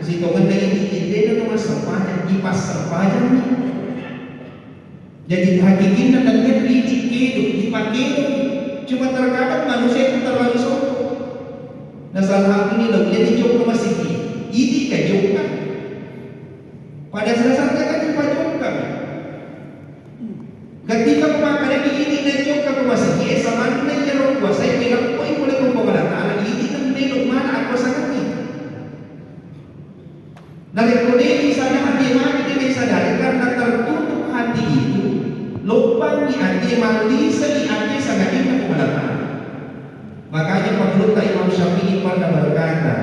Sitongan na hindi na naman sampahan, ipas sampahan ni. Jadi hakikin na nandiyan lidik kedo, ipakedo. Cuma terkadang manusia itu terlalu sombong. Nah salah ini loh, jadi jok masih ini kan jok kan. Pada dasarnya kan cuma jok kan. Ketika pemakai ini dan jok kan masih sama dengan yang kuasa yang bilang, kok boleh membawa data ini kan belok mana aku sangat ni. Dari kode misalnya hati mati dia sadari karena tertutup hati itu, lubang di hati mati segi hati sangat indah kepada. Makanya menurut Imam Syafi'i pernah berkata,